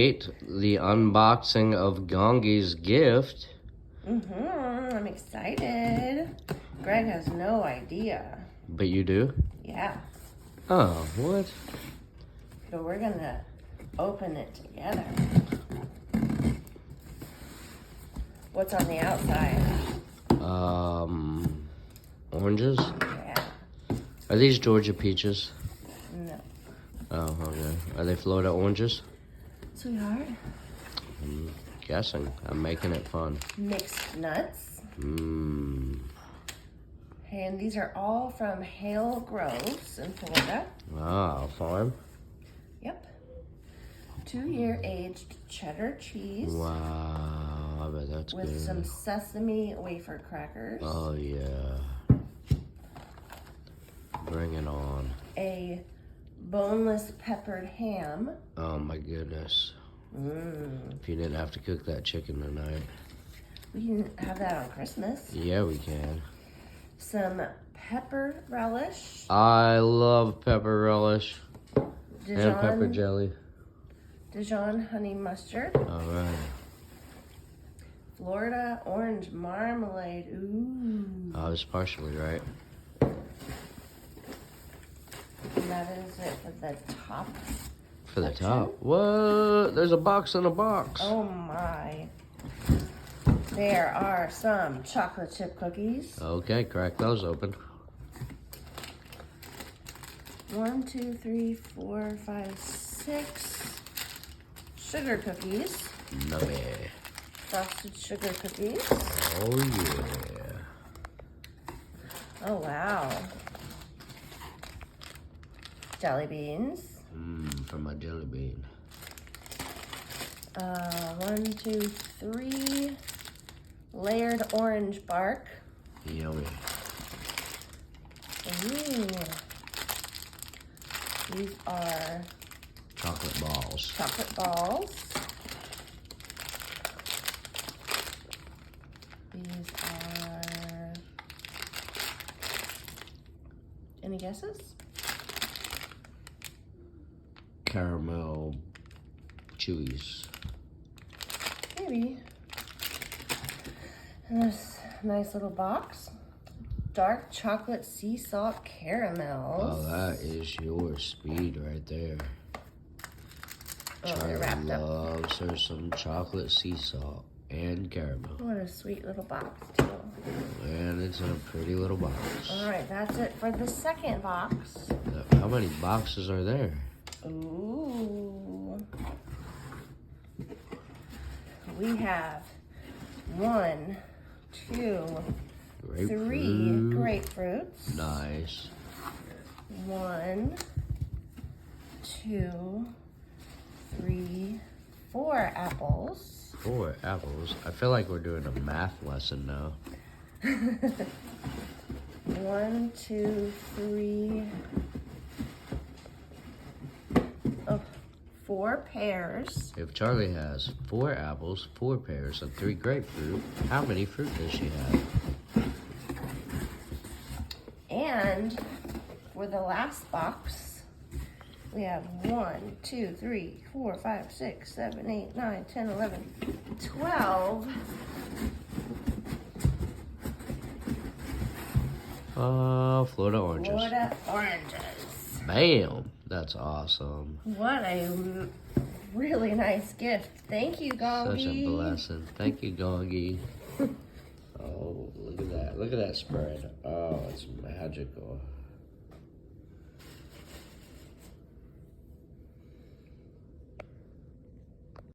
right. The unboxing of Gongi's gift. I'm excited. Greg has no idea. But you do? Yeah. Oh, what? So we're gonna open it together. What's on the outside? Oranges? Yeah. Are these Georgia peaches? No. Oh, okay. Are they Florida oranges? Sweetheart. I'm guessing. I'm making it fun. Mixed nuts. Mmm. And these are all from Hale Groves in Florida. Ah, farm? Yep. 2-year aged cheddar cheese. Wow, I bet that's with good. some sesame wafer crackers. Oh, yeah. Bring it on. A boneless peppered ham. Oh, my goodness. If you didn't have to cook that chicken tonight. We can have that on Christmas. Yeah, we can. Some pepper relish. I love pepper relish. Dijon, And pepper jelly. Dijon honey mustard. All right. Florida orange marmalade. Ooh. I was partially right. And that is it for the top. For the section. top. What? There's a box in a box. Oh my. There are some chocolate chip cookies. Okay, crack those open. 1, 2, 3, 4, 5, 6 sugar cookies. Nummy. Frosted sugar cookies. Oh, yeah. Oh, wow. Jelly beans. For my jelly bean. 1, 2, 3 layered orange bark. Yummy. Ooh. These are Chocolate balls. chocolate balls. These are... Any guesses? Caramel chewies. Maybe. And this nice little box. Dark chocolate sea salt caramels. Oh, that is your speed right there. Oh, they're Charlie wrapped up. loves her some chocolate sea salt and caramel. What a sweet little box, too. And it's in a pretty little box. All right, that's it for the second box. How many boxes are there? Ooh. We have 1, 2, 3 grapefruits. Nice. 1, 2, 3, 4 apples. 4 apples. I feel like we're doing a math lesson now. 1, 2, 3. Oh, 4 pears. If Charlie has 4 apples, 4 pears, and 3 grapefruit, how many fruit does she have? And for the last box, we have 1, 2, 3, 4, 5, 6, 7, 8, 9, 10, 11, 12. Florida oranges. Florida oranges. Bam! That's awesome. What a really nice gift. Thank you, Gongi. Such a blessing. Thank you, Gongi. Oh, look at that. Look at that spread. Oh, it's magical.